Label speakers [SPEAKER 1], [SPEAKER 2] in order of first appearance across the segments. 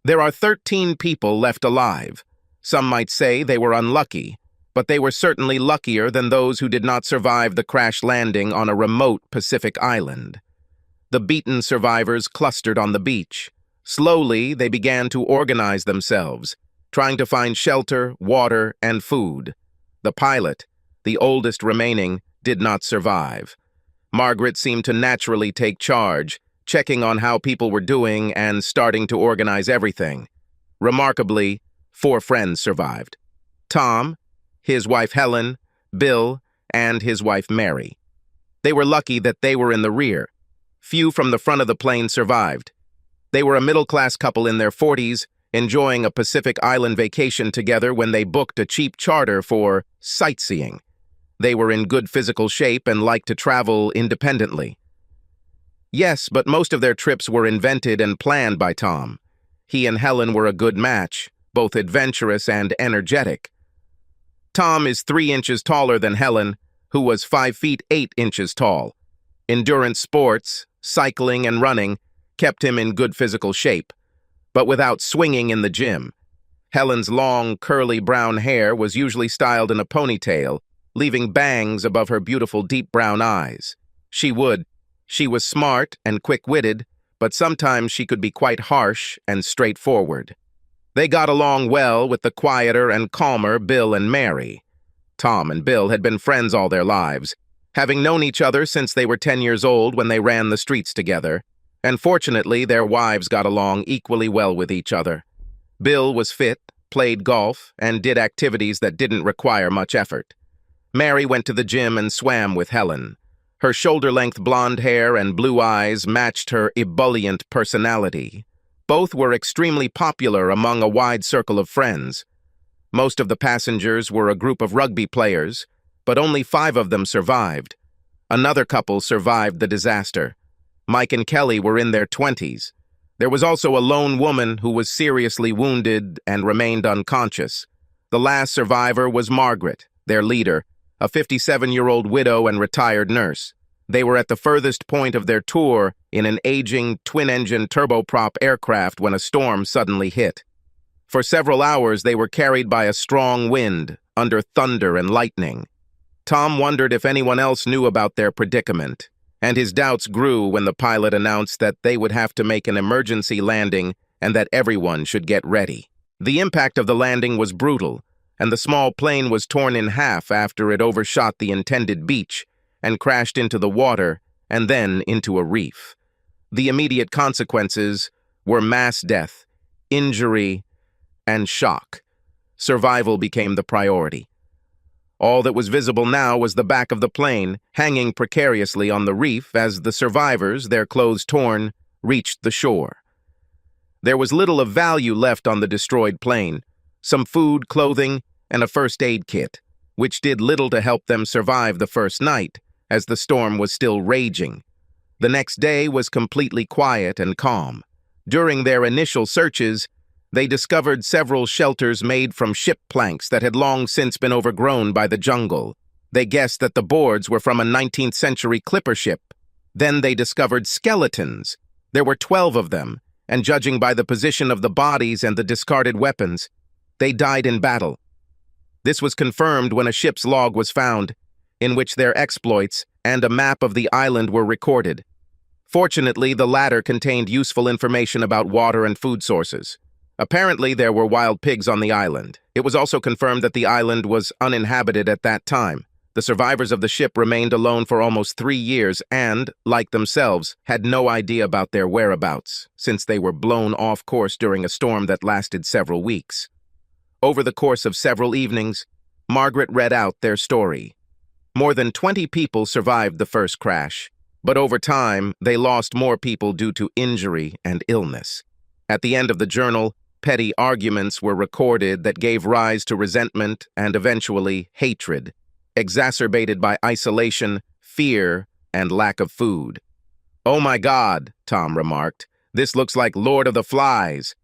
[SPEAKER 1] There are 13 people left alive. Some might say they were unlucky, but they were certainly luckier than those who did not survive the crash landing on a remote Pacific island. The beaten survivors clustered on the beach. Slowly, they began to organize themselves, trying to find shelter, water, and food. The pilot, the oldest remaining, did not survive. Margaret seemed to naturally take charge, checking on how people were doing and starting to organize everything. Remarkably, 4 friends survived: Tom, his wife Helen, Bill, and his wife Mary. They were lucky that they were in the rear. Few from the front of the plane survived. They were a middle-class couple in their 40s, enjoying a Pacific Island vacation together when they booked a cheap charter for sightseeing. They were in good physical shape and liked to travel independently. Yes, but most of their trips were invented and planned by Tom. He and Helen were a good match, both adventurous and energetic. Tom is 3 inches taller than Helen, who was 5 feet 8 inches tall. Endurance sports, cycling and running, kept him in good physical shape, but without swinging in the gym. Helen's long, curly brown hair was usually styled in a ponytail, leaving bangs above her beautiful deep brown eyes. She was smart and quick-witted, but sometimes she could be quite harsh and straightforward. They got along well with the quieter and calmer Bill and Mary. Tom and Bill had been friends all their lives, having known each other since they were 10 years old when they ran the streets together, and fortunately their wives got along equally well with each other. Bill was fit, played golf, and did activities that didn't require much effort. Mary went to the gym and swam with Helen. Her shoulder-length blonde hair and blue eyes matched her ebullient personality. Both were extremely popular among a wide circle of friends. Most of the passengers were a group of rugby players, but only 5 of them survived. Another couple survived the disaster. Mike and Kelly were in their 20s. There was also a lone woman who was seriously wounded and remained unconscious. The last survivor was Margaret, their leader, a 57-year-old widow and retired nurse. They were at the furthest point of their tour in an aging twin-engine turboprop aircraft when a storm suddenly hit. For several hours, they were carried by a strong wind, under thunder and lightning. Tom wondered if anyone else knew about their predicament, and his doubts grew when the pilot announced that they would have to make an emergency landing and that everyone should get ready. The impact of the landing was brutal, and the small plane was torn in half after it overshot the intended beach and crashed into the water and then into a reef. The immediate consequences were mass death, injury, and shock. Survival became the priority. All that was visible now was the back of the plane, hanging precariously on the reef as the survivors, their clothes torn, reached the shore. There was little of value left on the destroyed plane: some food, clothing, and a first aid kit, which did little to help them survive the first night, as the storm was still raging. The next day was completely quiet and calm. During their initial searches, they discovered several shelters made from ship planks that had long since been overgrown by the jungle. They guessed that the boards were from a 19th century clipper ship. Then they discovered skeletons. There were 12 of them, and judging by the position of the bodies and the discarded weapons, they died in battle. This was confirmed when a ship's log was found, in which their exploits and a map of the island were recorded. Fortunately, the latter contained useful information about water and food sources. Apparently, there were wild pigs on the island. It was also confirmed that the island was uninhabited at that time. The survivors of the ship remained alone for almost 3 years and, like themselves, had no idea about their whereabouts, since they were blown off course during a storm that lasted several weeks. Over the course of several evenings, Margaret read out their story. More than 20 people survived the first crash, but over time, they lost more people due to injury and illness. At the end of the journal, petty arguments were recorded that gave rise to resentment and eventually hatred, exacerbated by isolation, fear, and lack of food. "Oh my God," Tom remarked, "this looks like Lord of the Flies."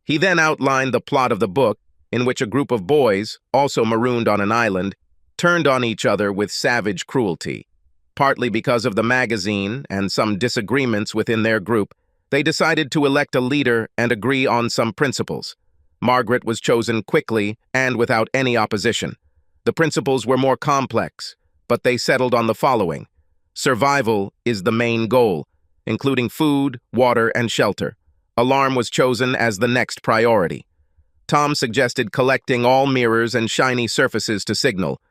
[SPEAKER 1] He then outlined the plot of the book, in which a group of boys, also marooned on an island, turned on each other with savage cruelty. Partly because of the magazine and some disagreements within their group, They decided to elect a leader and agree on some principles. Margaret was chosen quickly and without any opposition. The principles were more complex, but they settled on the following. Survival is the main goal, including food, water, and shelter. Alarm was chosen as the next priority. Tom suggested collecting all mirrors and shiny surfaces to signal,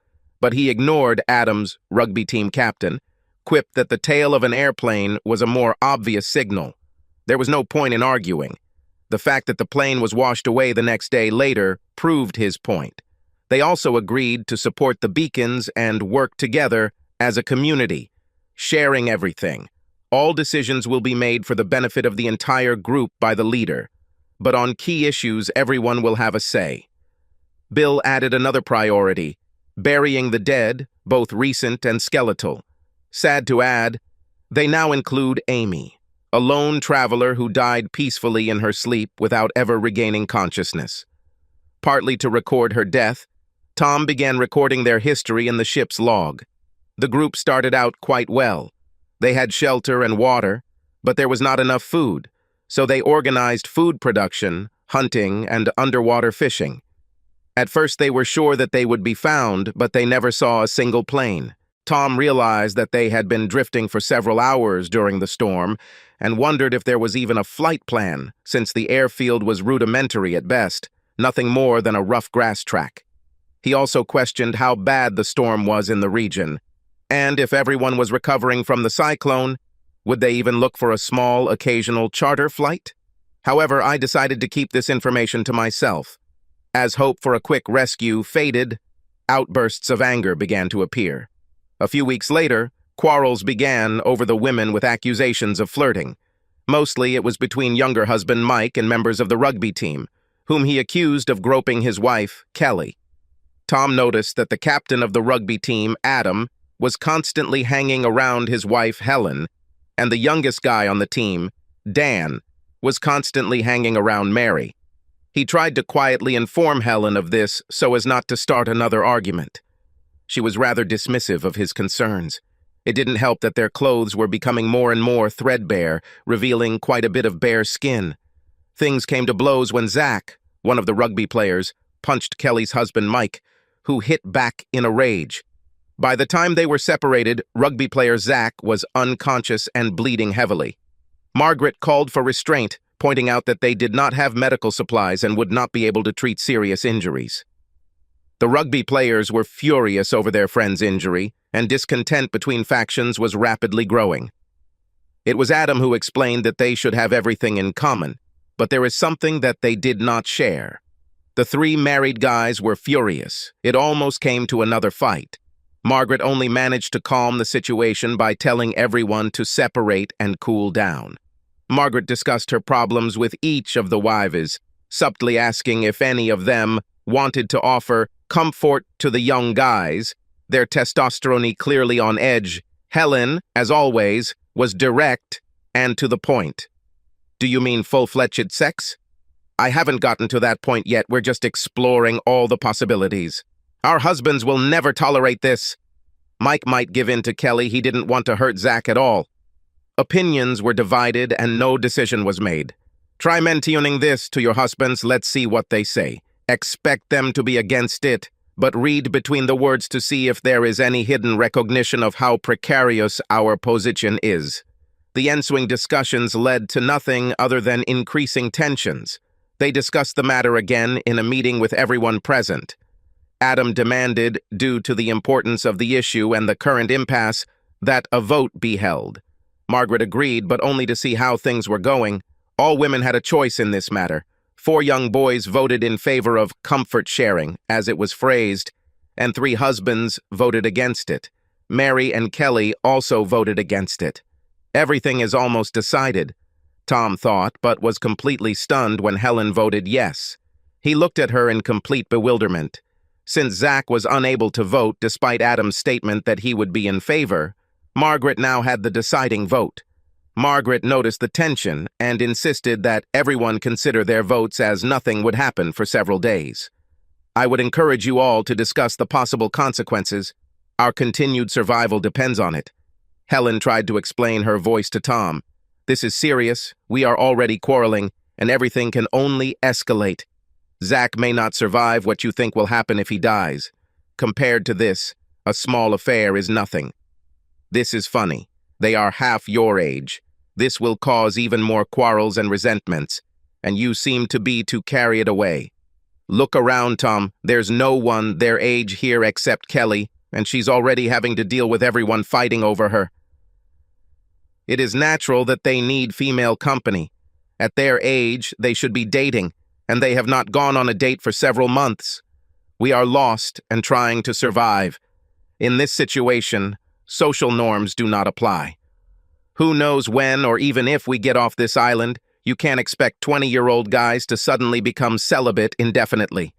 [SPEAKER 1] but he ignored Adam's rugby team captain, quipped that the tail of an airplane was a more obvious signal. There was no point in arguing. The fact that the plane was washed away the next day later proved his point. They also agreed to support the beacons and work together as a community, sharing everything. All decisions will be made for the benefit of the entire group by the leader, but on key issues everyone will have a say. Bill added another priority, burying the dead, both recent and skeletal. Sad to add, they now include Amy, a lone traveler who died peacefully in her sleep without ever regaining consciousness. Partly to record her death, Tom began recording their history in the ship's log. The group started out quite well. They had shelter and water, but there was not enough food, so they organized food production, hunting, and underwater fishing. At first they were sure that they would be found, but they never saw a single plane. Tom realized that they had been drifting for several hours during the storm and wondered if there was even a flight plan, since the airfield was rudimentary at best, nothing more than a rough grass track. He also questioned how bad the storm was in the region, and if everyone was recovering from the cyclone, would they even look for a small, occasional charter flight? However, I decided to keep this information to myself. As hope for a quick rescue faded, outbursts of anger began to appear. A few weeks later, quarrels began over the women with accusations of flirting. Mostly it was between younger husband Mike and members of the rugby team, whom he accused of groping his wife, Kelly. Tom noticed that the captain of the rugby team, Adam, was constantly hanging around his wife, Helen, and the youngest guy on the team, Dan, was constantly hanging around Mary. He tried to quietly inform Helen of this so as not to start another argument. She was rather dismissive of his concerns. It didn't help that their clothes were becoming more and more threadbare, revealing quite a bit of bare skin. Things came to blows when Zach, one of the rugby players, punched Kelly's husband Mike, who hit back in a rage. By the time they were separated, rugby player Zach was unconscious and bleeding heavily. Margaret called for restraint, pointing out that they did not have medical supplies and would not be able to treat serious injuries. The rugby players were furious over their friend's injury, and discontent between factions was rapidly growing. It was Adam who explained that they should have everything in common, but there is something that they did not share. The three married guys were furious. It almost came to another fight. Margaret only managed to calm the situation by telling everyone to separate and cool down. Margaret discussed her problems with each of the wives, subtly asking if any of them wanted to offer comfort to the young guys, their testosterone clearly on edge. Helen, as always, was direct and to the point. "Do you mean full-fledged sex?" "I haven't gotten to that point yet. We're just exploring all the possibilities. Our husbands will never tolerate this." Mike might give in to Kelly. He didn't want to hurt Zach at all. Opinions were divided and no decision was made. "Try mentioning this to your husbands. Let's see what they say. Expect them to be against it, but read between the words to see if there is any hidden recognition of how precarious our position is." The ensuing discussions led to nothing other than increasing tensions. They discussed the matter again in a meeting with everyone present. Adam demanded, due to the importance of the issue and the current impasse, that a vote be held. Margaret agreed, but only to see how things were going. All women had a choice in this matter. 4 young boys voted in favor of comfort sharing, as it was phrased, and 3 husbands voted against it. Mary and Kelly also voted against it. Everything is almost decided, Tom thought, but was completely stunned when Helen voted yes. He looked at her in complete bewilderment. Since Zach was unable to vote despite Adam's statement that he would be in favor, Margaret now had the deciding vote. Margaret noticed the tension and insisted that everyone consider their votes, as nothing would happen for several days. "I would encourage you all to discuss the possible consequences. Our continued survival depends on it." Helen tried to explain, her voice to Tom. This is serious, we are already quarreling, and everything can only escalate. Zach may not survive what you think will happen if he dies. Compared to this, a small affair is nothing. This is funny. They are half your age. This will cause even more quarrels and resentments, and you seem to be to carry it away. Look around, Tom. There's no one their age here except Kelly, and she's already having to deal with everyone fighting over her. It is natural that they need female company. At their age, they should be dating, and they have not gone on a date for several months. We are lost and trying to survive. In this situation, social norms do not apply. Who knows when or even if we get off this island? You can't expect 20-year-old guys to suddenly become celibate indefinitely.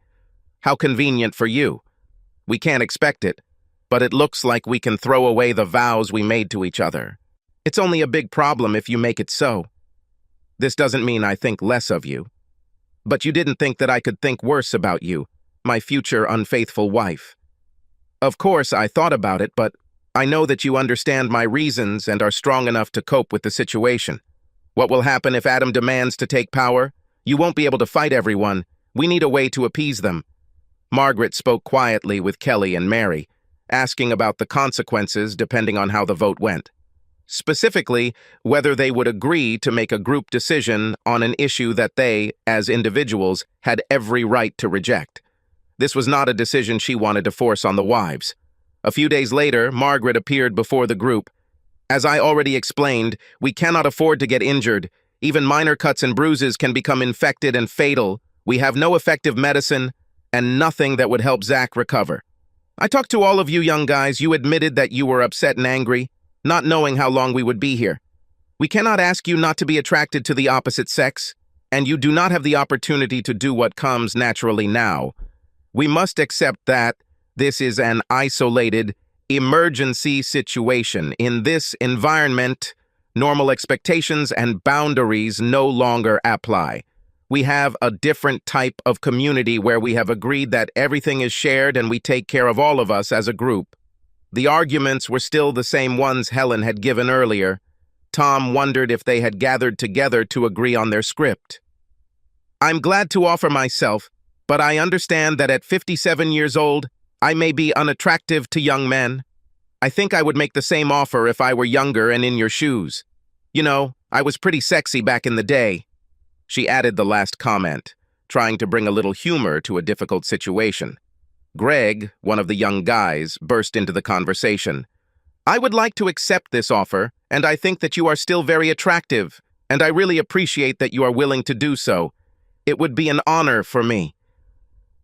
[SPEAKER 1] How convenient for you. We can't expect it, but it looks like we can throw away the vows we made to each other. It's only a big problem if you make it so. This doesn't mean I think less of you. But you didn't think that I could think worse about you, my future unfaithful wife. Of course, I thought about it, but I know that you understand my reasons and are strong enough to cope with the situation. What will happen if Adam demands to take power? You won't be able to fight everyone. We need a way to appease them. Margaret spoke quietly with Kelly and Mary, asking about the consequences depending on how the vote went. Specifically, whether they would agree to make a group decision on an issue that they, as individuals, had every right to reject. This was not a decision she wanted to force on the wives. A few days later, Margaret appeared before the group. As I already explained, we cannot afford to get injured. Even minor cuts and bruises can become infected and fatal. We have no effective medicine and nothing that would help Zach recover. I talked to all of you young guys. You admitted that you were upset and angry, not knowing how long we would be here. We cannot ask you not to be attracted to the opposite sex, and you do not have the opportunity to do what comes naturally now. We must accept that this is an isolated, emergency situation. In this environment, normal expectations and boundaries no longer apply. We have a different type of community where we have agreed that everything is shared and we take care of all of us as a group. The arguments were still the same ones Helen had given earlier. Tom wondered if they had gathered together to agree on their script. I'm glad to offer myself, but I understand that at 57 years old, I may be unattractive to young men. I think I would make the same offer if I were younger and in your shoes. You know, I was pretty sexy back in the day. She added the last comment, trying to bring a little humor to a difficult situation. Greg, one of the young guys, burst into the conversation. I would like to accept this offer, and I think that you are still very attractive, and I really appreciate that you are willing to do so. It would be an honor for me.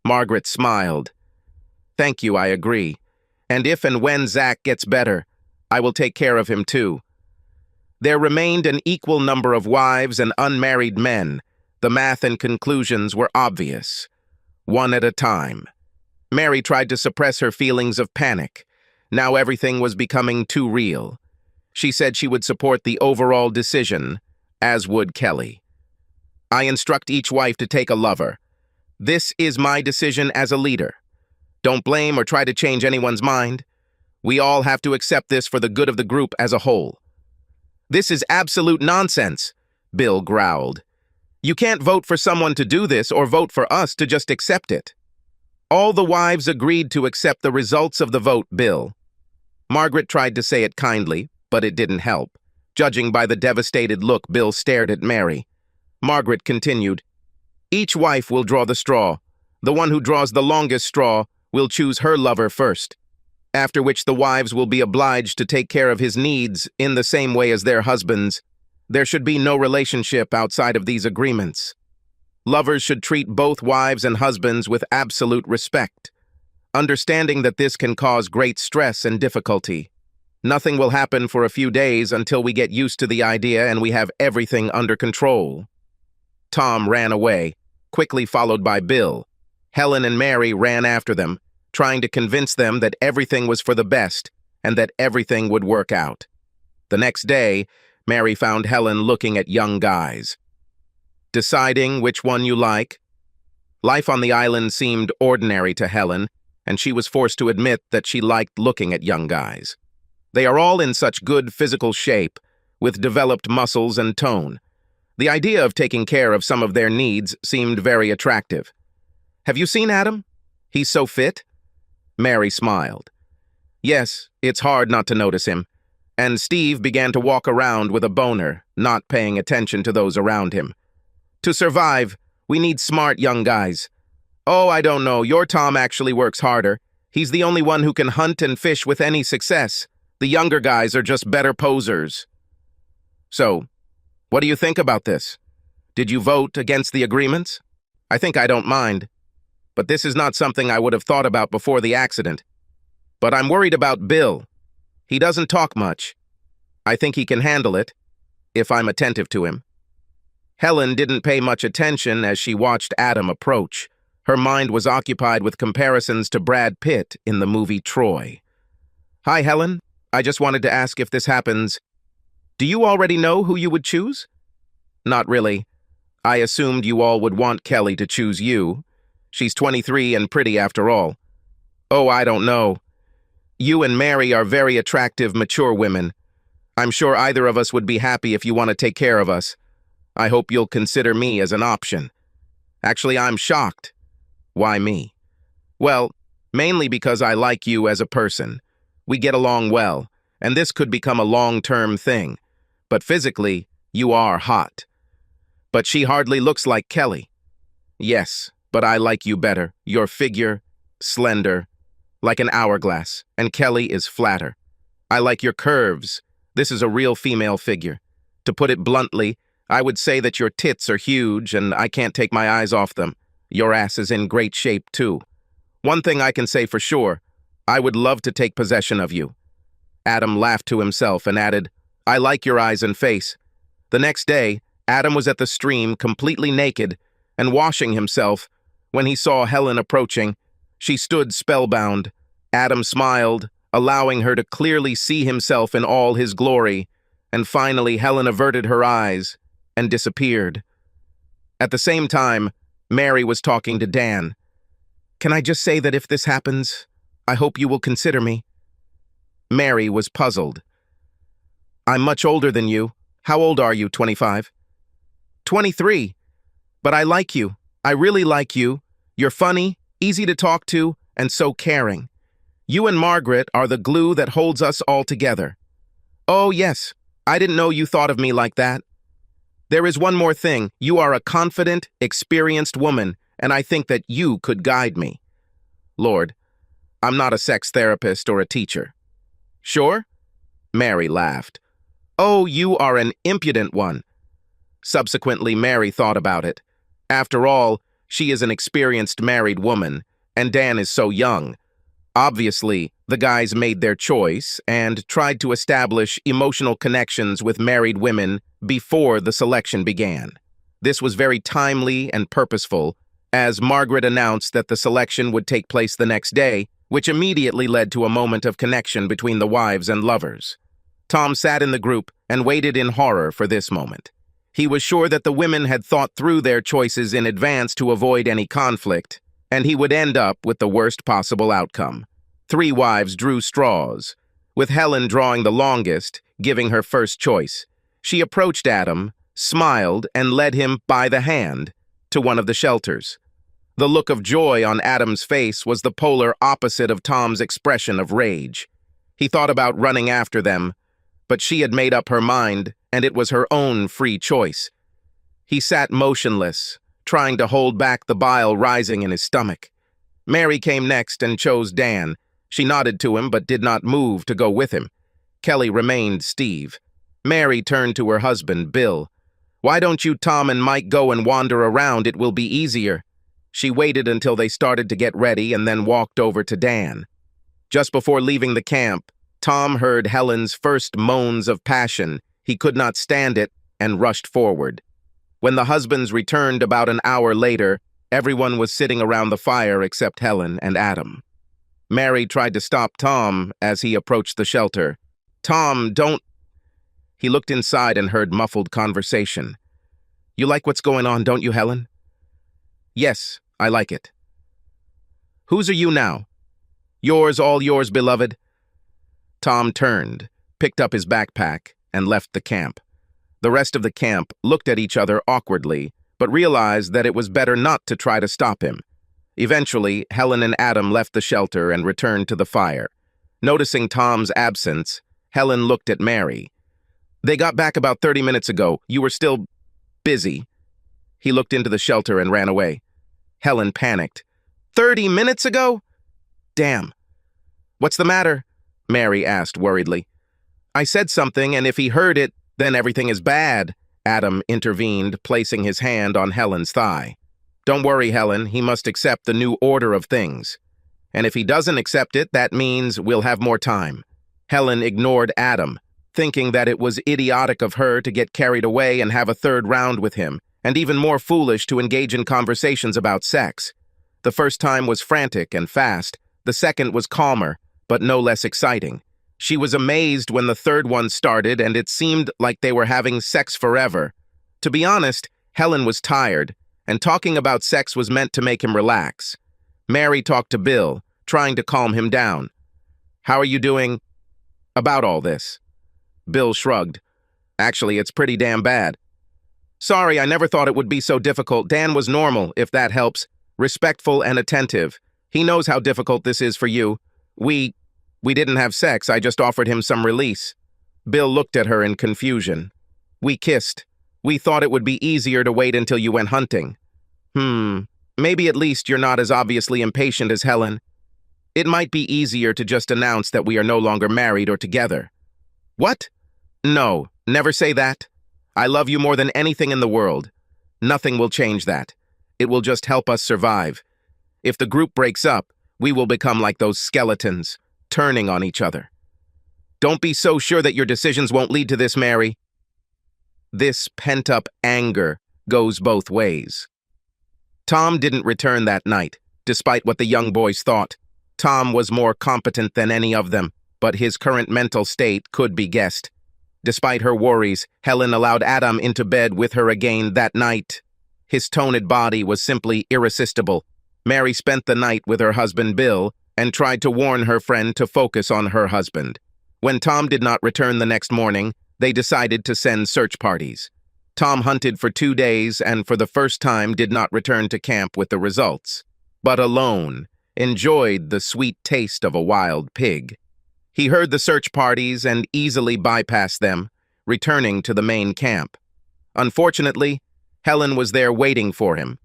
[SPEAKER 1] Margaret smiled. Thank you, I agree. And if and when Zach gets better, I will take care of him too. There remained an equal number of wives and unmarried men. The math and conclusions were obvious. One at a time. Mary tried to suppress her feelings of panic. Now everything was becoming too real. She said she would support the overall decision, as would Kelly. I instruct each wife to take a lover. This is my decision as a leader. Don't blame or try to change anyone's mind. We all have to accept this for the good of the group as a whole. This is absolute nonsense, Bill growled. You can't vote for someone to do this or vote for us to just accept it. All the wives agreed to accept the results of the vote, Bill. Margaret tried to say it kindly, but it didn't help. Judging by the devastated look Bill stared at Mary. Margaret continued, Each wife will draw the straw. The one who draws the longest straw will choose her lover first, after which the wives will be obliged to take care of his needs in the same way as their husbands. There should be no relationship outside of these agreements. Lovers should treat both wives and husbands with absolute respect, understanding that this can cause great stress and difficulty. Nothing will happen for a few days until we get used to the idea and we have everything under control. Tom ran away, quickly followed by Bill. Helen and Mary ran after them, trying to convince them that everything was for the best and that everything would work out. The next day, Mary found Helen looking at young guys. Deciding which one you like? Life on the island seemed ordinary to Helen, and she was forced to admit that she liked looking at young guys. They are all in such good physical shape, with developed muscles and tone. The idea of taking care of some of their needs seemed very attractive. "Have you seen Adam? He's so fit." Mary smiled. "Yes, it's hard not to notice him." And Steve began to walk around with a boner, not paying attention to those around him. "To survive, we need smart young guys." "Oh, I don't know, your Tom actually works harder. He's the only one who can hunt and fish with any success. The younger guys are just better posers." "So, what do you think about this? Did you vote against the agreements?" "I think I don't mind. But this is not something I would have thought about before the accident. But I'm worried about Bill. He doesn't talk much. I think he can handle it, if I'm attentive to him." Helen didn't pay much attention as she watched Adam approach. Her mind was occupied with comparisons to Brad Pitt in the movie Troy. "Hi, Helen. I just wanted to ask if this happens. Do you already know who you would choose?" "Not really. I assumed you all would want Kelly to choose you. She's 23 and pretty after all." "Oh, I don't know. You and Mary are very attractive, mature women. I'm sure either of us would be happy if you want to take care of us. I hope you'll consider me as an option." "Actually, I'm shocked." "Why me?" "Well, mainly because I like you as a person. We get along well, and this could become a long-term thing. But physically, you are hot." "But she hardly looks like Kelly." "Yes, but I like you better. Your figure, slender, like an hourglass, and Kelly is flatter. I like your curves. This is a real female figure. To put it bluntly, I would say that your tits are huge and I can't take my eyes off them. Your ass is in great shape, too. One thing I can say for sure, I would love to take possession of you." Adam laughed to himself and added, "I like your eyes and face." The next day, Adam was at the stream completely naked and washing himself when he saw Helen approaching. She stood spellbound. Adam smiled, allowing her to clearly see himself in all his glory, and finally Helen averted her eyes and disappeared. At the same time, Mary was talking to Dan. "Can I just say that if this happens, I hope you will consider me?" Mary was puzzled. "I'm much older than you. How old are you, 25? 23. But I like you. I really like you. You're funny, easy to talk to, and so caring. You and Margaret are the glue that holds us all together." "Oh, yes. I didn't know you thought of me like that. There is one more thing. You are a confident, experienced woman, and I think that you could guide me." "Lord, I'm not a sex therapist or a teacher." "Sure?" Mary laughed. "Oh, you are an impudent one." Subsequently, Mary thought about it. After all, she is an experienced married woman, and Dan is so young. Obviously, the guys made their choice and tried to establish emotional connections with married women before the selection began. This was very timely and purposeful, as Margaret announced that the selection would take place the next day, which immediately led to a moment of connection between the wives and lovers. Tom sat in the group and waited in horror for this moment. He was sure that the women had thought through their choices in advance to avoid any conflict, and he would end up with the worst possible outcome. 3 wives drew straws, with Helen drawing the longest, giving her first choice. She approached Adam, smiled, and led him by the hand to one of the shelters. The look of joy on Adam's face was the polar opposite of Tom's expression of rage. He thought about running after them, but she had made up her mind, and it was her own free choice. He sat motionless, trying to hold back the bile rising in his stomach. Mary came next and chose Dan. She nodded to him but did not move to go with him. Kelly remained Steve. Mary turned to her husband, Bill. "Why don't you, Tom and Mike, go and wander around? It will be easier." She waited until they started to get ready and then walked over to Dan. Just before leaving the camp, Tom heard Helen's first moans of passion. He could not stand it and rushed forward. When the husbands returned about an hour later, everyone was sitting around the fire except Helen and Adam. Mary tried to stop Tom as he approached the shelter. "Tom, don't—" He looked inside and heard muffled conversation. "You like what's going on, don't you, Helen?" "Yes, I like it." "Whose are you now?" "Yours, all yours, beloved." Tom turned, picked up his backpack, and left the camp. The rest of the camp looked at each other awkwardly, but realized that it was better not to try to stop him. Eventually, Helen and Adam left the shelter and returned to the fire. Noticing Tom's absence, Helen looked at Mary. "They got back about 30 minutes ago. You were still busy." He looked into the shelter and ran away. Helen panicked. 30 minutes ago? Damn. "What's the matter?" Mary asked worriedly. "I said something, and if he heard it, then everything is bad," Adam intervened, placing his hand on Helen's thigh. "Don't worry, Helen. He must accept the new order of things. And if he doesn't accept it, that means we'll have more time." Helen ignored Adam, thinking that it was idiotic of her to get carried away and have a third round with him, and even more foolish to engage in conversations about sex. The first time was frantic and fast. The second was calmer, but no less exciting. She was amazed when the third one started, and it seemed like they were having sex forever. To be honest, Helen was tired, and talking about sex was meant to make him relax. Mary talked to Bill, trying to calm him down. "How are you doing about all this?" Bill shrugged. "Actually, it's pretty damn bad." "Sorry, I never thought it would be so difficult. Dan was normal, if that helps. Respectful and attentive. He knows how difficult this is for you. We didn't have sex. I just offered him some release." Bill looked at her in confusion. "We kissed. We thought it would be easier to wait until you went hunting." Maybe at least you're not as obviously impatient as Helen. It might be easier to just announce that we are no longer married or together." "What?" "No, never say that. I love you more than anything in the world. Nothing will change that. It will just help us survive. If the group breaks up, we will become like those skeletons, turning on each other. Don't be so sure that your decisions won't lead to this, Mary." This pent-up anger goes both ways. Tom didn't return that night, despite what the young boys thought. Tom was more competent than any of them, but his current mental state could be guessed. Despite her worries, Helen allowed Adam into bed with her again that night. His toned body was simply irresistible. Mary spent the night with her husband Bill and tried to warn her friend to focus on her husband. When Tom did not return the next morning, they decided to send search parties. Tom hunted for 2 days and for the first time did not return to camp with the results, but alone, enjoyed the sweet taste of a wild pig. He heard the search parties and easily bypassed them, returning to the main camp. Unfortunately, Helen was there waiting for him,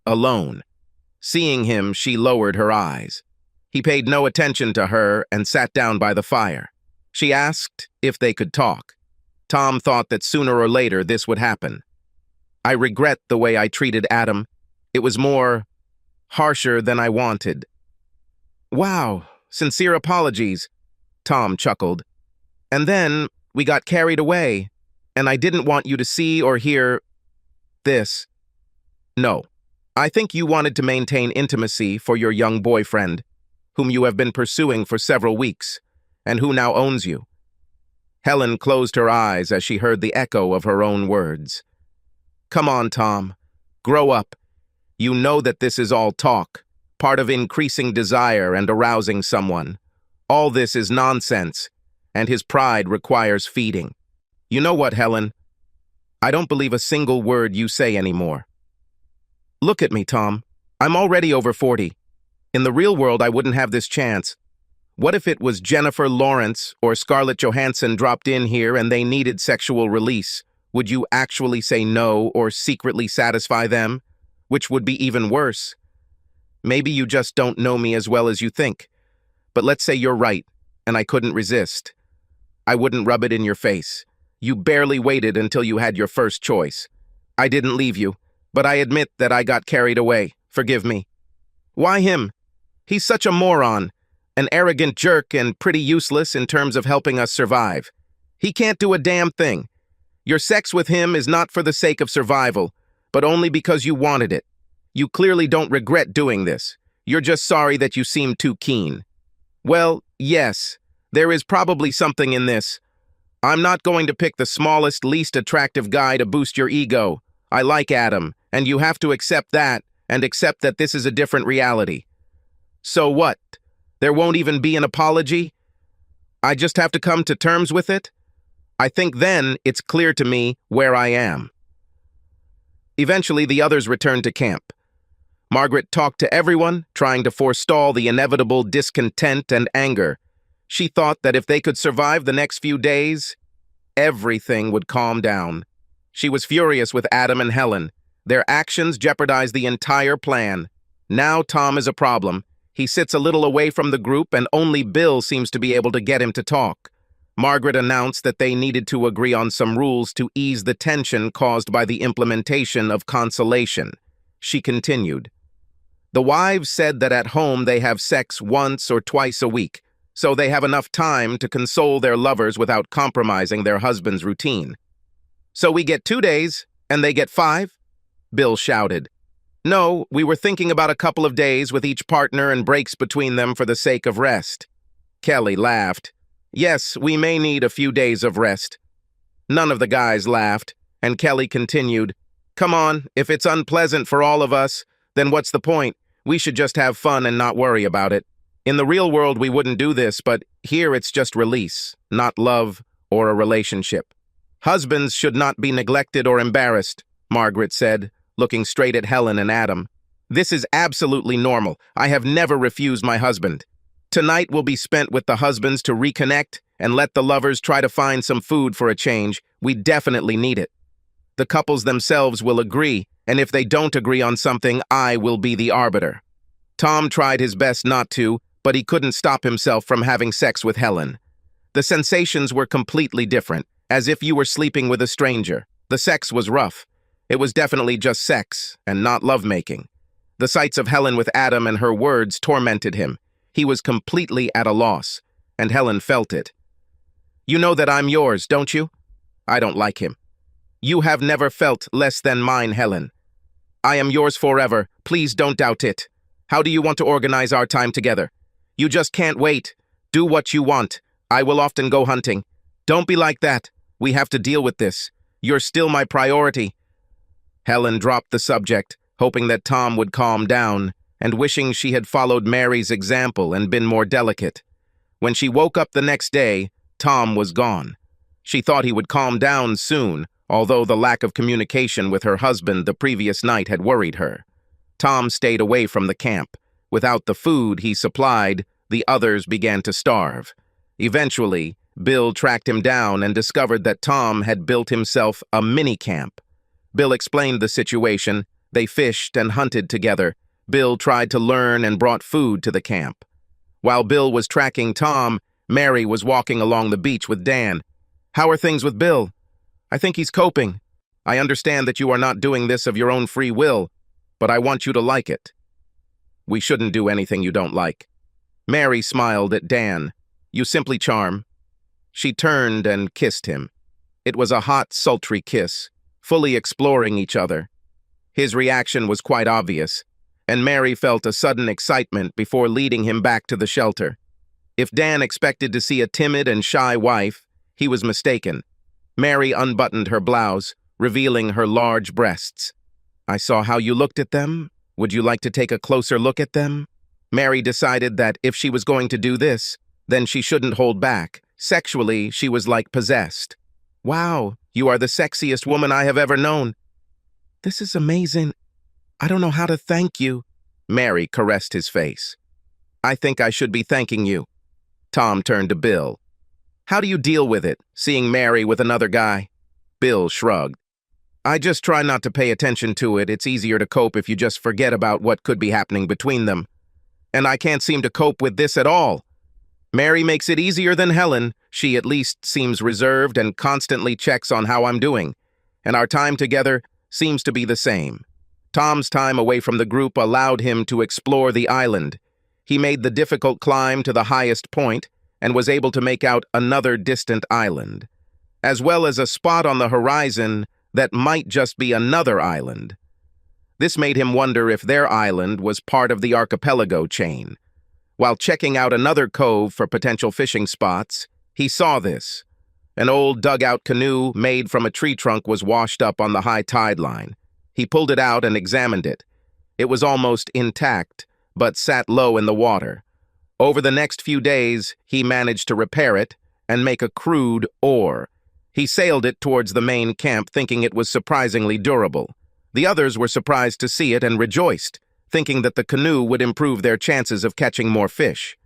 [SPEAKER 1] alone. Seeing him, she lowered her eyes. He paid no attention to her and sat down by the fire. She asked if they could talk. Tom thought that sooner or later this would happen. "I regret the way I treated Adam. It was more harsher than I wanted." "Wow, sincere apologies," Tom chuckled. "And then we got carried away, and I didn't want you to see or hear this." "No, I think you wanted to maintain intimacy for your young boyfriend, whom you have been pursuing for several weeks, and who now owns you." Helen closed her eyes as she heard the echo of her own words. "Come on, Tom. Grow up. You know that this is all talk, part of increasing desire and arousing someone. All this is nonsense, and his pride requires feeding. You know what, Helen? I don't believe a single word you say anymore. Look at me, Tom. I'm already over 40. In the real world, I wouldn't have this chance. What if it was Jennifer Lawrence or Scarlett Johansson dropped in here and they needed sexual release? Would you actually say no or secretly satisfy them? Which would be even worse. Maybe you just don't know me as well as you think. But let's say you're right, and I couldn't resist. I wouldn't rub it in your face. You barely waited until you had your first choice. I didn't leave you, but I admit that I got carried away. Forgive me. Why him? He's such a moron, an arrogant jerk and pretty useless in terms of helping us survive. He can't do a damn thing. Your sex with him is not for the sake of survival, but only because you wanted it. You clearly don't regret doing this. You're just sorry that you seemed too keen. Well, yes, there is probably something in this. I'm not going to pick the smallest, least attractive guy to boost your ego. I like Adam, and you have to accept that, and accept that this is a different reality. So what? There won't even be an apology? I just have to come to terms with it? I think then it's clear to me where I am. Eventually, the others returned to camp. Margaret talked to everyone, trying to forestall the inevitable discontent and anger. She thought that if they could survive the next few days, everything would calm down. She was furious with Adam and Helen. Their actions jeopardized the entire plan. Now Tom is a problem. He sits a little away from the group and only Bill seems to be able to get him to talk. Margaret announced that they needed to agree on some rules to ease the tension caused by the implementation of consolation. She continued, "The wives said that at home they have sex once or twice a week, so they have enough time to console their lovers without compromising their husband's routine. So we get 2 days, and they get 5? Bill shouted. "No, we were thinking about a couple of days with each partner and breaks between them for the sake of rest." Kelly laughed. "Yes, we may need a few days of rest." None of the guys laughed, and Kelly continued, "Come on, if it's unpleasant for all of us, then what's the point? We should just have fun and not worry about it. In the real world, we wouldn't do this, but here it's just release, not love or a relationship." "Husbands should not be neglected or embarrassed," Margaret said, looking straight at Helen and Adam. "This is absolutely normal. I have never refused my husband. Tonight will be spent with the husbands to reconnect and let the lovers try to find some food for a change. We definitely need it. The couples themselves will agree, and if they don't agree on something, I will be the arbiter." Tom tried his best not to, but he couldn't stop himself from having sex with Helen. The sensations were completely different, as if you were sleeping with a stranger. The sex was rough. It was definitely just sex, and not lovemaking. The sights of Helen with Adam and her words tormented him. He was completely at a loss, and Helen felt it. "You know that I'm yours, don't you?" "I don't like him." "You have never felt less than mine, Helen." "I am yours forever. Please don't doubt it. How do you want to organize our time together?" "You just can't wait. Do what you want. I will often go hunting." "Don't be like that. We have to deal with this. You're still my priority." Helen dropped the subject, hoping that Tom would calm down, and wishing she had followed Mary's example and been more delicate. When she woke up the next day, Tom was gone. She thought he would calm down soon, although the lack of communication with her husband the previous night had worried her. Tom stayed away from the camp. Without the food he supplied, the others began to starve. Eventually, Bill tracked him down and discovered that Tom had built himself a mini-camp. Bill explained the situation. They fished and hunted together. Bill tried to learn and brought food to the camp. While Bill was tracking Tom, Mary was walking along the beach with Dan. "How are things with Bill?" "I think he's coping. I understand that you are not doing this of your own free will, but I want you to like it." "We shouldn't do anything you don't like." Mary smiled at Dan. "You simply charm." She turned and kissed him. It was a hot, sultry kiss, fully exploring each other. His reaction was quite obvious, and Mary felt a sudden excitement before leading him back to the shelter. If Dan expected to see a timid and shy wife, he was mistaken. Mary unbuttoned her blouse, revealing her large breasts. "I saw how you looked at them. Would you like to take a closer look at them?" Mary decided that if she was going to do this, then she shouldn't hold back. Sexually, she was like possessed. "Wow, you are the sexiest woman I have ever known." "This is amazing. I don't know how to thank you." Mary caressed his face. "I think I should be thanking you." Tom turned to Bill. "How do you deal with it, seeing Mary with another guy?" Bill shrugged. "I just try not to pay attention to it. It's easier to cope if you just forget about what could be happening between them. And I can't seem to cope with this at all. Mary makes it easier than Helen. She at least seems reserved and constantly checks on how I'm doing. And our time together seems to be the same." Tom's time away from the group allowed him to explore the island. He made the difficult climb to the highest point and was able to make out another distant island, as well as a spot on the horizon that might just be another island. This made him wonder if their island was part of the archipelago chain. While checking out another cove for potential fishing spots, he saw this. An old dugout canoe made from a tree trunk was washed up on the high tide line. He pulled it out and examined it. It was almost intact, but sat low in the water. Over the next few days, he managed to repair it and make a crude oar. He sailed it towards the main camp, thinking it was surprisingly durable. The others were surprised to see it and rejoiced, thinking that the canoe would improve their chances of catching more fish.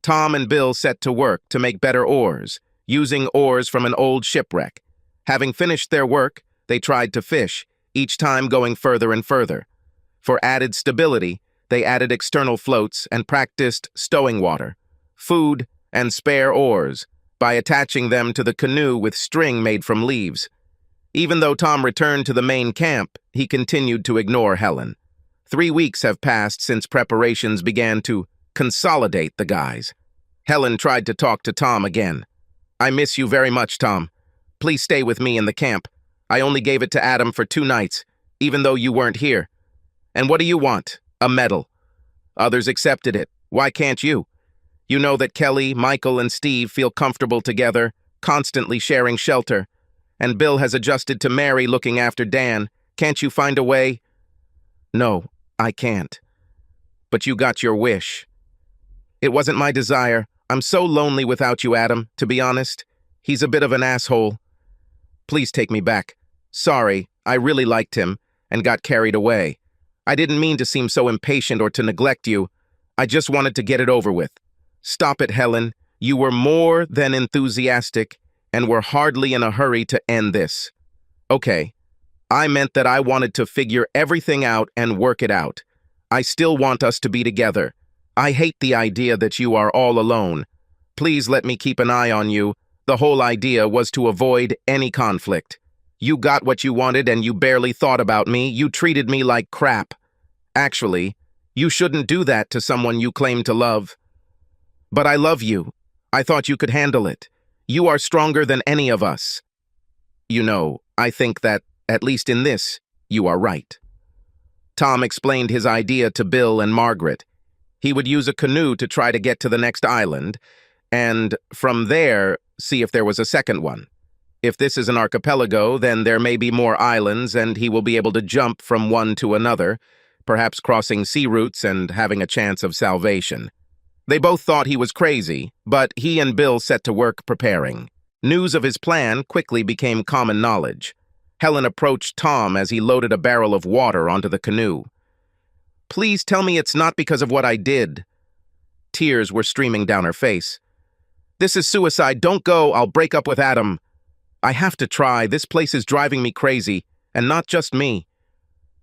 [SPEAKER 1] Tom and Bill set to work to make better oars, using oars from an old shipwreck. Having finished their work, they tried to fish, each time going further and further. For added stability, they added external floats and practiced stowing water, food, and spare oars by attaching them to the canoe with string made from leaves. Even though Tom returned to the main camp, he continued to ignore Helen. 3 weeks have passed since preparations began to consolidate the guys. Helen tried to talk to Tom again. "I miss you very much, Tom. Please stay with me in the camp. I only gave it to Adam for 2 nights, even though you weren't here. And what do you want? A medal. Others accepted it. Why can't you? You know that Kelly, Michael, and Steve feel comfortable together, constantly sharing shelter. And Bill has adjusted to Mary looking after Dan. Can't you find a way?" "No, I can't. But you got your wish." "It wasn't my desire. I'm so lonely without you, Adam, to be honest. He's a bit of an asshole. Please take me back. Sorry, I really liked him and got carried away. I didn't mean to seem so impatient or to neglect you. I just wanted to get it over with." "Stop it, Helen. You were more than enthusiastic and were hardly in a hurry to end this." "Okay. I meant that I wanted to figure everything out and work it out. I still want us to be together. I hate the idea that you are all alone. Please let me keep an eye on you. The whole idea was to avoid any conflict. You got what you wanted and you barely thought about me. You treated me like crap. Actually, you shouldn't do that to someone you claim to love. But I love you. I thought you could handle it. You are stronger than any of us. You know, I think that, at least in this, you are right." Tom explained his idea to Bill and Margaret. He would use a canoe to try to get to the next island, and from there, see if there was a second one. If this is an archipelago, then there may be more islands, and he will be able to jump from one to another, perhaps crossing sea routes and having a chance of salvation. They both thought he was crazy, but he and Bill set to work preparing. News of his plan quickly became common knowledge. Helen approached Tom as he loaded a barrel of water onto the canoe. "Please tell me it's not because of what I did." Tears were streaming down her face. "This is suicide. Don't go. I'll break up with Adam. I have to try. This place is driving me crazy, and not just me."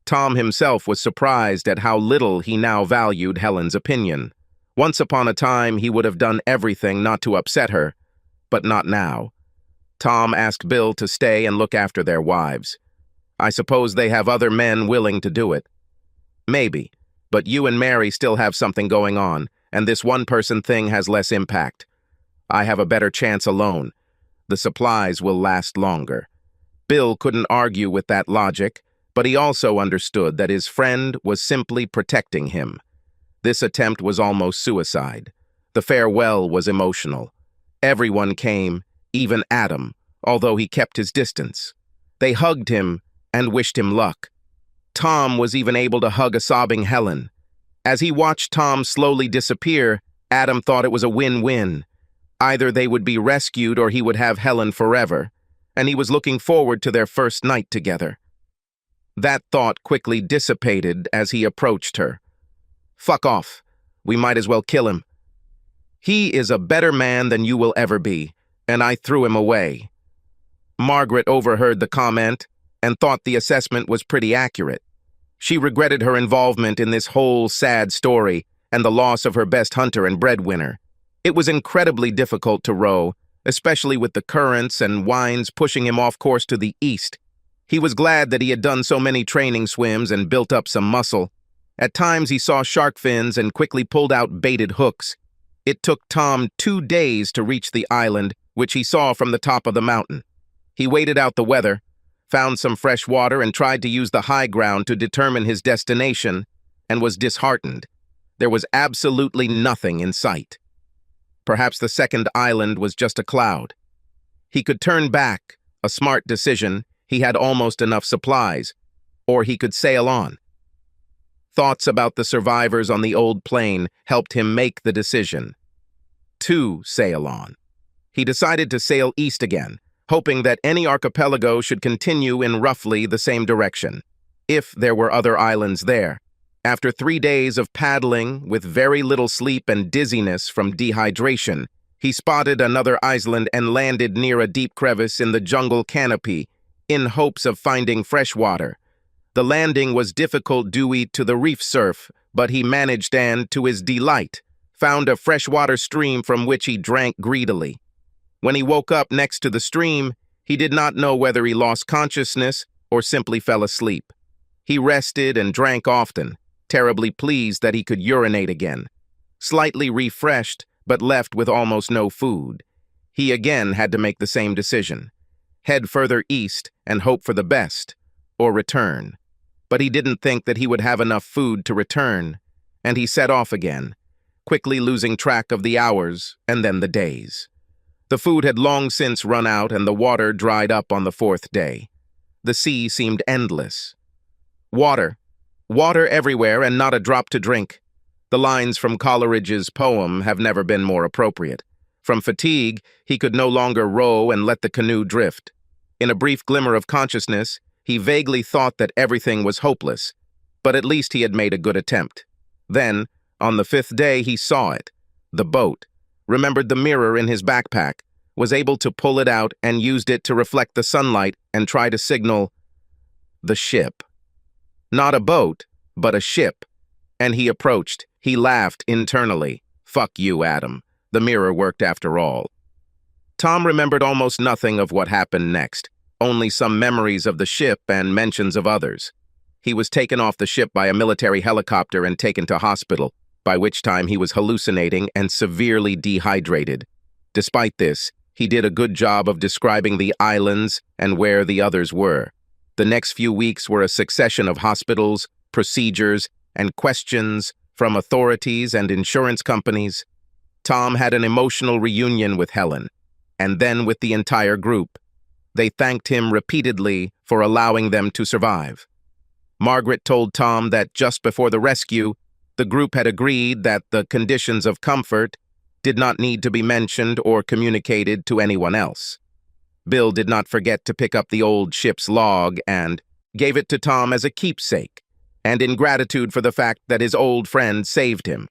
[SPEAKER 1] Tom himself was surprised at how little he now valued Helen's opinion. Once upon a time, he would have done everything not to upset her, but not now. Tom asked Bill to stay and look after their wives. "I suppose they have other men willing to do it." "Maybe, but you and Mary still have something going on, and this one-person thing has less impact. I have a better chance alone. The supplies will last longer." Bill couldn't argue with that logic, but he also understood that his friend was simply protecting him. This attempt was almost suicide. The farewell was emotional. Everyone came, even Adam, although he kept his distance. They hugged him and wished him luck. Tom was even able to hug a sobbing Helen. As he watched Tom slowly disappear, Adam thought it was a win-win. Either they would be rescued or he would have Helen forever, and he was looking forward to their first night together. That thought quickly dissipated as he approached her. "Fuck off. We might as well kill him. He is a better man than you will ever be, and I threw him away." Margaret overheard the comment and thought the assessment was pretty accurate. She regretted her involvement in this whole sad story and the loss of her best hunter and breadwinner. It was incredibly difficult to row, especially with the currents and winds pushing him off course to the east. He was glad that he had done so many training swims and built up some muscle. At times he saw shark fins and quickly pulled out baited hooks. It took Tom 2 days to reach the island, which he saw from the top of the mountain. He waited out the weather, found some fresh water, and tried to use the high ground to determine his destination, and was disheartened. There was absolutely nothing in sight. Perhaps the second island was just a cloud. He could turn back, a smart decision. He had almost enough supplies. Or he could sail on. Thoughts about the survivors on the old plane helped him make the decision. To sail on. He decided to sail east again, hoping that any archipelago should continue in roughly the same direction, if there were other islands there. After 3 days of paddling, with very little sleep and dizziness from dehydration, he spotted another island and landed near a deep crevice in the jungle canopy, in hopes of finding fresh water. The landing was difficult due to the reef surf, but he managed and, to his delight, found a freshwater stream from which he drank greedily. When he woke up next to the stream, he did not know whether he lost consciousness or simply fell asleep. He rested and drank often, terribly pleased that he could urinate again. Slightly refreshed, but left with almost no food, he again had to make the same decision: head further east and hope for the best, or return. But he didn't think that he would have enough food to return, and he set off again, quickly losing track of the hours and then the days. The food had long since run out and the water dried up on the 4th day. The sea seemed endless. Water. Water everywhere and not a drop to drink. The lines from Coleridge's poem have never been more appropriate. From fatigue, he could no longer row and let the canoe drift. In a brief glimmer of consciousness, he vaguely thought that everything was hopeless, but at least he had made a good attempt. Then, on the 5th day, he saw it. The boat. Remembered the mirror in his backpack, was able to pull it out and used it to reflect the sunlight and try to signal the ship. Not a boat, but a ship. And he approached. He laughed internally. Fuck you, Adam. The mirror worked after all. Tom remembered almost nothing of what happened next, only some memories of the ship and mentions of others. He was taken off the ship by a military helicopter and taken to hospital, by which time he was hallucinating and severely dehydrated. Despite this, he did a good job of describing the islands and where the others were. The next few weeks were a succession of hospitals, procedures, and questions from authorities and insurance companies. Tom had an emotional reunion with Helen, and then with the entire group. They thanked him repeatedly for allowing them to survive. Margaret told Tom that just before the rescue, the group had agreed that the conditions of comfort did not need to be mentioned or communicated to anyone else. Bill did not forget to pick up the old ship's log and gave it to Tom as a keepsake, and in gratitude for the fact that his old friend saved him.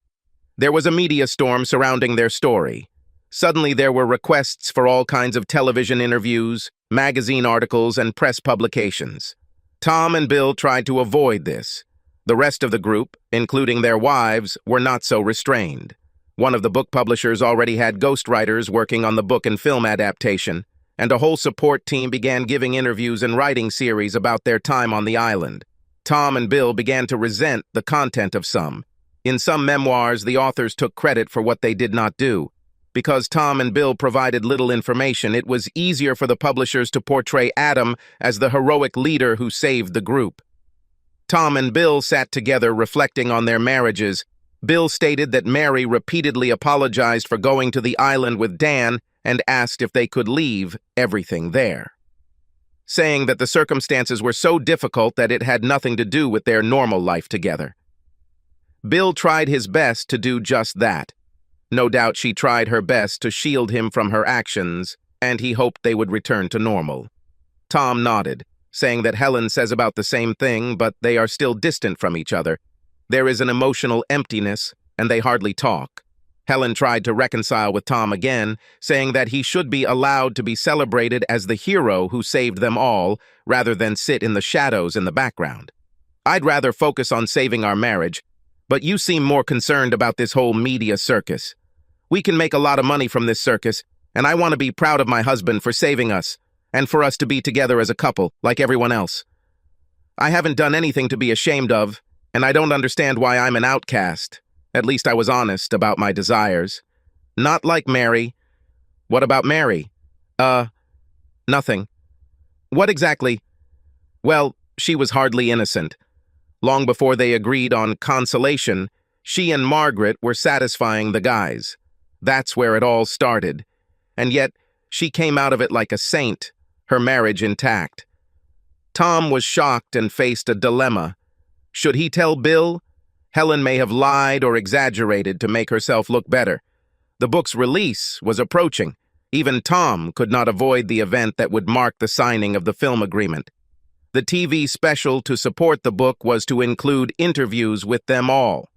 [SPEAKER 1] There was a media storm surrounding their story. Suddenly there were requests for all kinds of television interviews, magazine articles, and press publications. Tom and Bill tried to avoid this. The rest of the group, including their wives, were not so restrained. One of the book publishers already had ghostwriters working on the book and film adaptation, and a whole support team began giving interviews and writing series about their time on the island. Tom and Bill began to resent the content of some. In some memoirs, the authors took credit for what they did not do. Because Tom and Bill provided little information, it was easier for the publishers to portray Adam as the heroic leader who saved the group. Tom and Bill sat together reflecting on their marriages. Bill stated that Mary repeatedly apologized for going to the island with Dan and asked if they could leave everything there, saying that the circumstances were so difficult that it had nothing to do with their normal life together. Bill tried his best to do just that. No doubt she tried her best to shield him from her actions, and he hoped they would return to normal. Tom nodded, saying that Helen says about the same thing, but they are still distant from each other. There is an emotional emptiness, and they hardly talk. Helen tried to reconcile with Tom again, saying that he should be allowed to be celebrated as the hero who saved them all, rather than sit in the shadows in the background. I'd rather focus on saving our marriage, but you seem more concerned about this whole media circus. We can make a lot of money from this circus, and I want to be proud of my husband for saving us, and for us to be together as a couple, like everyone else. I haven't done anything to be ashamed of, and I don't understand why I'm an outcast. At least I was honest about my desires. Not like Mary. What about Mary? Nothing. What exactly? Well, she was hardly innocent. Long before they agreed on consolation, she and Margaret were satisfying the guys. That's where it all started. And yet, she came out of it like a saint, her marriage intact. Tom was shocked and faced a dilemma. Should he tell Bill? Helen may have lied or exaggerated to make herself look better. The book's release was approaching. Even Tom could not avoid the event that would mark the signing of the film agreement. The TV special to support the book was to include interviews with them all.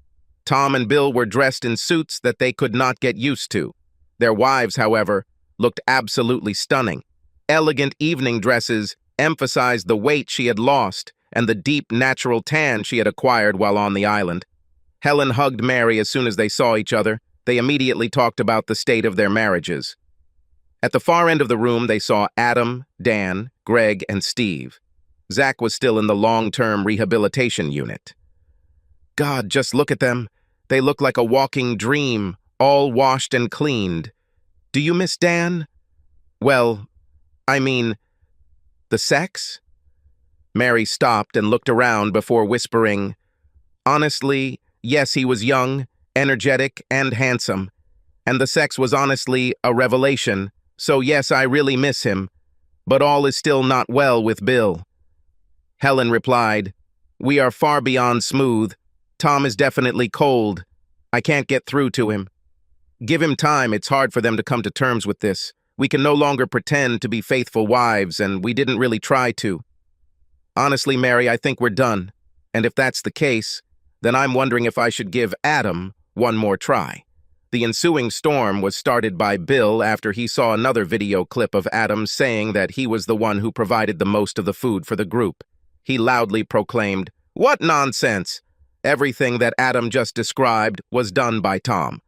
[SPEAKER 1] Tom and Bill were dressed in suits that they could not get used to. Their wives, however, looked absolutely stunning. Elegant evening dresses emphasized the weight she had lost and the deep natural tan she had acquired while on the island. Helen hugged Mary as soon as they saw each other. They immediately talked about the state of their marriages. At the far end of the room, they saw Adam, Dan, Greg, and Steve. Zach was still in the long-term rehabilitation unit. God, just look at them. They look like a walking dream, all washed and cleaned. Do you miss Dan? Well, I mean, the sex? Mary stopped and looked around before whispering, honestly, yes, he was young, energetic, and handsome. And the sex was honestly a revelation, so yes, I really miss him. But all is still not well with Bill. Helen replied, we are far beyond smooth. Tom is definitely cold. I can't get through to him. Give him time, it's hard for them to come to terms with this. We can no longer pretend to be faithful wives, and we didn't really try to. Honestly, Mary, I think we're done. And if that's the case, then I'm wondering if I should give Adam one more try. The ensuing storm was started by Bill after he saw another video clip of Adam saying that he was the one who provided the most of the food for the group. He loudly proclaimed, "What nonsense!" Everything that Adam just described was done by Tom.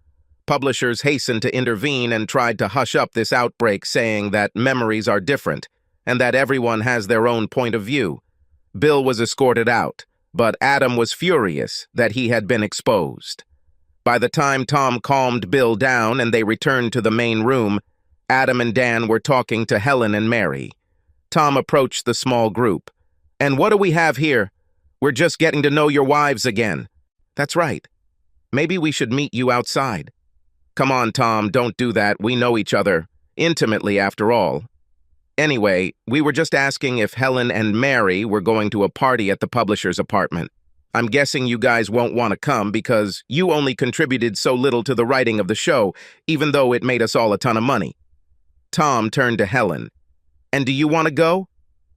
[SPEAKER 1] Publishers hastened to intervene and tried to hush up this outbreak, saying that memories are different and that everyone has their own point of view. Bill was escorted out, but Adam was furious that he had been exposed. By the time Tom calmed Bill down and they returned to the main room, Adam and Dan were talking to Helen and Mary. Tom approached the small group. And what do we have here? We're just getting to know your wives again. That's right. Maybe we should meet you outside. Come on, Tom, don't do that. We know each other intimately after all. Anyway, we were just asking if Helen and Mary were going to a party at the publisher's apartment. I'm guessing you guys won't want to come because you only contributed so little to the writing of the show, even though it made us all a ton of money. Tom turned to Helen. And do you want to go?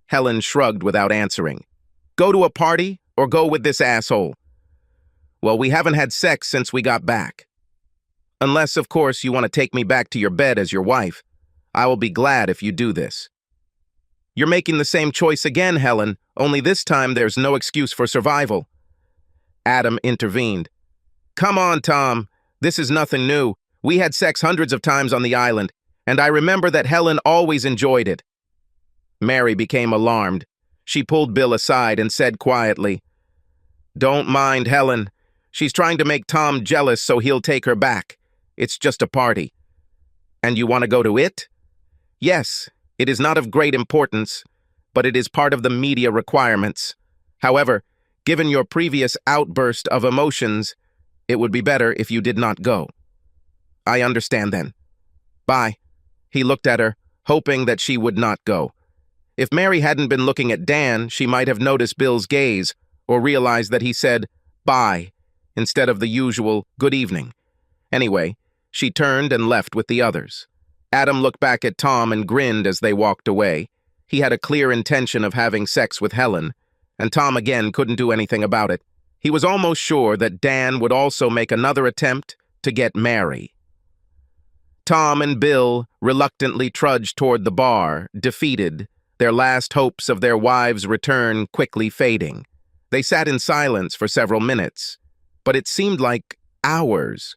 [SPEAKER 1] Helen shrugged without answering. Go to a party or go with this asshole? Well, we haven't had sex since we got back. Unless, of course, you want to take me back to your bed as your wife. I will be glad if you do this. You're making the same choice again, Helen, only this time there's no excuse for survival. Adam intervened. Come on, Tom. This is nothing new. We had sex hundreds of times on the island, and I remember that Helen always enjoyed it. Mary became alarmed. She pulled Bill aside and said quietly, Don't mind Helen. She's trying to make Tom jealous so he'll take her back. It's just a party. And you want to go to it? Yes, it is not of great importance, but it is part of the media requirements. However, given your previous outburst of emotions, it would be better if you did not go. I understand then. Bye. He looked at her, hoping that she would not go. If Mary hadn't been looking at Dan, she might have noticed Bill's gaze or realized that he said, bye, instead of the usual good evening. Anyway, she turned and left with the others. Adam looked back at Tom and grinned as they walked away. He had a clear intention of having sex with Helen, and Tom again couldn't do anything about it. He was almost sure that Dan would also make another attempt to get Mary. Tom and Bill reluctantly trudged toward the bar, defeated, their last hopes of their wives' return quickly fading. They sat in silence for several minutes, but it seemed like hours.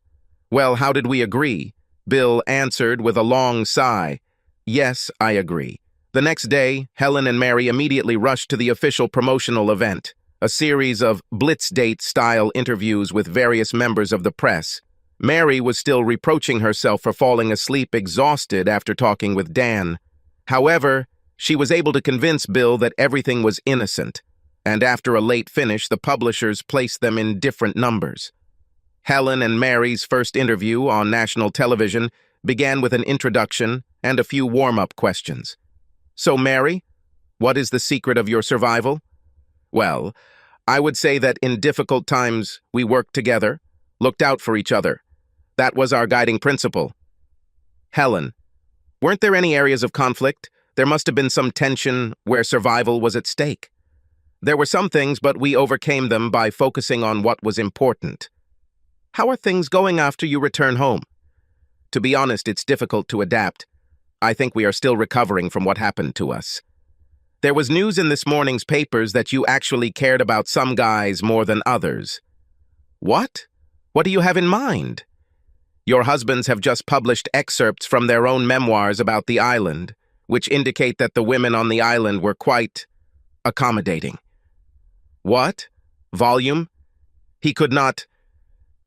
[SPEAKER 1] Well, how did we agree? Bill answered with a long sigh. Yes, I agree. The next day, Helen and Mary immediately rushed to the official promotional event, a series of blitz date-style interviews with various members of the press. Mary was still reproaching herself for falling asleep exhausted after talking with Dan. However, she was able to convince Bill that everything was innocent, and after a late finish, the publishers placed them in different numbers. Helen and Mary's first interview on national television began with an introduction and a few warm-up questions. So, Mary, what is the secret of your survival? Well, I would say that in difficult times, we worked together, looked out for each other. That was our guiding principle. Helen, Weren't there any areas of conflict? There must have been some tension where survival was at stake. There were some things, but we overcame them by focusing on what was important. How are things going after you return home? To be honest, it's difficult to adapt. I think we are still recovering from what happened to us. There was news in this morning's papers that you actually cared about some guys more than others. What? What do you have in mind? Your husbands have just published excerpts from their own memoirs about the island, which indicate that the women on the island were quite accommodating. What? Volume? He could not...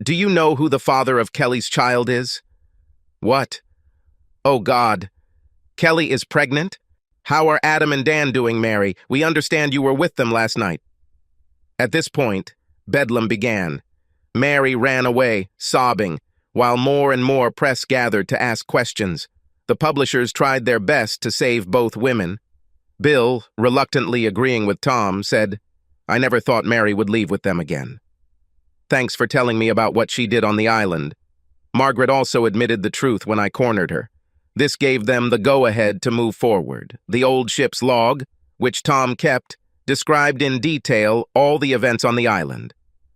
[SPEAKER 1] Do you know who the father of Kelly's child is? What? Oh, God. Kelly is pregnant? How are Adam and Dan doing, Mary? We understand you were with them last night. At this point, bedlam began. Mary ran away, sobbing, while more and more press gathered to ask questions. The publishers tried their best to save both women. Bill, reluctantly agreeing with Tom, said, "I never thought Mary would leave with them again. Thanks for telling me about what she did on the island." Margaret also admitted the truth when I cornered her. This gave them the go-ahead to move forward. The old ship's log, which Tom kept, described in detail all the events on the island.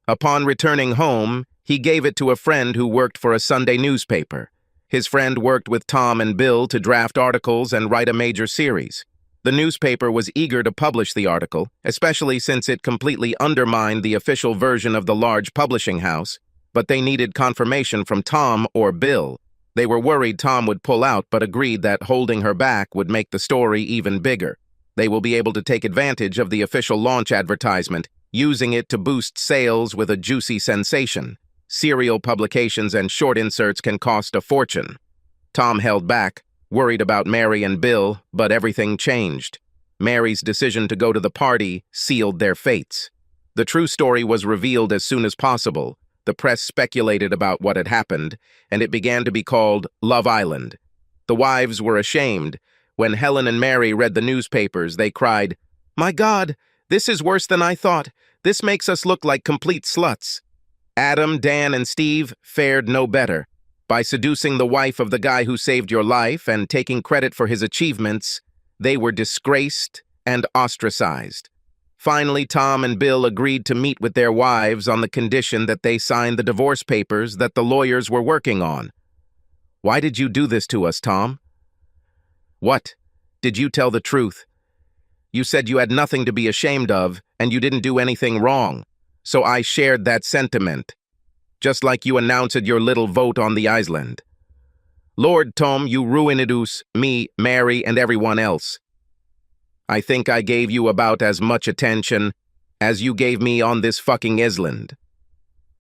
[SPEAKER 1] Upon returning home, he gave it to a friend who worked for a Sunday newspaper. His friend worked with Tom and Bill to draft articles and write a major series. The newspaper was eager to publish the article, especially since it completely undermined the official version of the large publishing house, but they needed confirmation from Tom or Bill. They were worried Tom would pull out, but agreed that holding her back would make the story even bigger. They will be able to take advantage of the official launch advertisement, using it to boost sales with a juicy sensation. Serial publications and short inserts can cost a fortune. Tom held back, worried about Mary and Bill, but everything changed. Mary's decision to go to the party sealed their fates. The true story was revealed as soon as possible. The press speculated about what had happened, and it began to be called Love Island. The wives were ashamed. When Helen and Mary read the newspapers, they cried, "My God, this is worse than I thought. This makes us look like complete sluts." Adam, Dan, and Steve fared no better. By seducing the wife of the guy who saved your life and taking credit for his achievements, they were disgraced and ostracized. Finally, Tom and Bill agreed to meet with their wives on the condition that they signed the divorce papers that the lawyers were working on. "Why did you do this to us, Tom?" "What? Did you tell the truth? You said you had nothing to be ashamed of, and you didn't do anything wrong. So I shared that sentiment. Just like you announced your little vote on the island. Lord Tom, you ruined us, me, Mary, and everyone else. I think I gave you about as much attention as you gave me on this fucking island.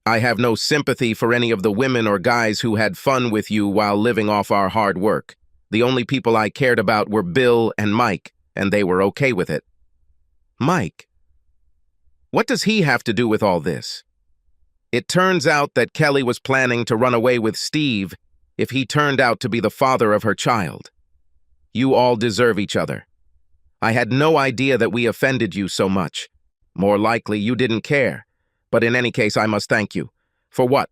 [SPEAKER 1] I have no sympathy for any of the women or guys who had fun with you while living off our hard work. The only people I cared about were Bill and Mike, and they were okay with it." Mike? What does he have to do with all this? It turns out that Kelly was planning to run away with Steve if he turned out to be the father of her child. You all deserve each other. I had no idea that we offended you so much. More likely you didn't care. But in any case, I must thank you. For what?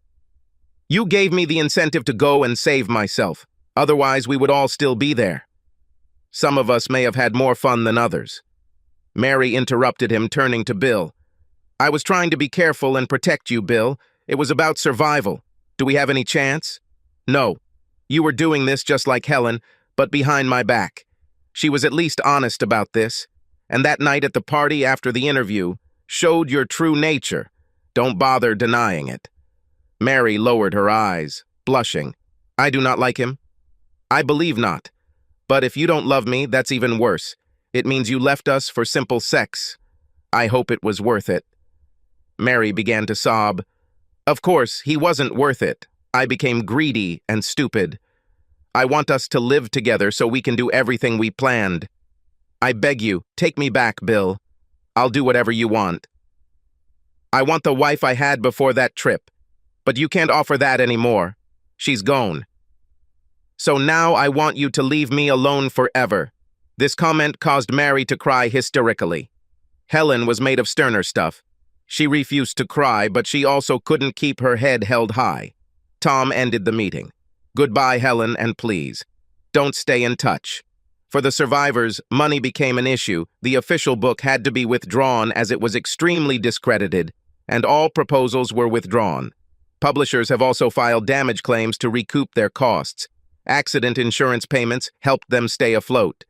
[SPEAKER 1] You gave me the incentive to go and save myself. Otherwise, we would all still be there. Some of us may have had more fun than others. Mary interrupted him, turning to Bill. "I was trying to be careful and protect you, Bill. It was about survival. Do we have any chance?" "No. You were doing this just like Helen, but behind my back. She was at least honest about this. And that night at the party after the interview showed your true nature. Don't bother denying it." Mary lowered her eyes, blushing. "I do not like him." "I believe not. But if you don't love me, that's even worse. It means you left us for simple sex. I hope it was worth it." Mary began to sob. "Of course, he wasn't worth it. I became greedy and stupid. I want us to live together so we can do everything we planned. I beg you, take me back, Bill. I'll do whatever you want. I want the wife I had before that trip, but you can't offer that anymore. She's gone. So now I want you to leave me alone forever." This comment caused Mary to cry hysterically. Helen was made of sterner stuff. She refused to cry, but she also couldn't keep her head held high. Tom ended the meeting. "Goodbye, Helen, and please, Don't stay in touch. For the survivors, money became an issue. The official book had to be withdrawn as it was extremely discredited, and all proposals were withdrawn. Publishers have also filed damage claims to recoup their costs. Accident insurance payments helped them stay afloat.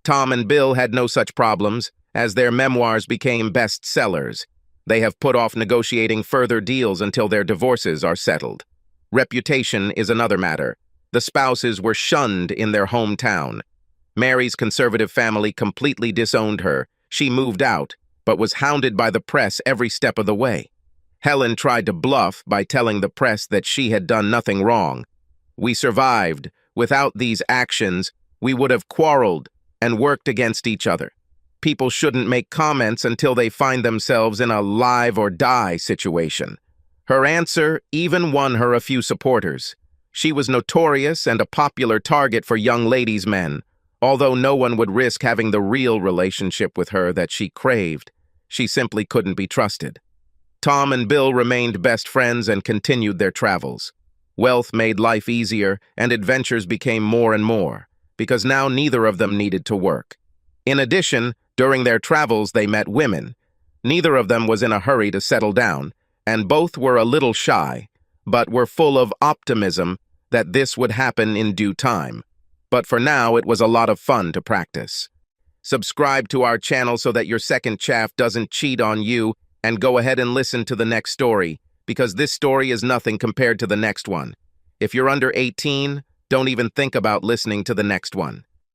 [SPEAKER 1] Tom and Bill had no such problems, as their memoirs became bestsellers. They have put off negotiating further deals until their divorces are settled. Reputation is another matter. The spouses were shunned in their hometown. Mary's conservative family completely disowned her. She moved out, but was hounded by the press every step of the way. Helen tried to bluff by telling the press that she had done nothing wrong. We survived. Without these actions, we would have quarreled and worked against each other. People shouldn't make comments until they find themselves in a live or die situation. Her answer even won her a few supporters. She was notorious and a popular target for young ladies' men. Although no one would risk having the real relationship with her that she craved, she simply couldn't be trusted. Tom and Bill remained best friends and continued their travels. Wealth made life easier, and adventures became more and more, because now neither of them needed to work. In addition, during their travels they met women. Neither of them was in a hurry to settle down, and both were a little shy, but were full of optimism that this would happen in due time. But for now, it was a lot of fun to practice. Subscribe to our channel so that your second chaff doesn't cheat on you, and go ahead and listen to the next story, because this story is nothing compared to the next one. If you're under 18, don't even think about listening to the next one.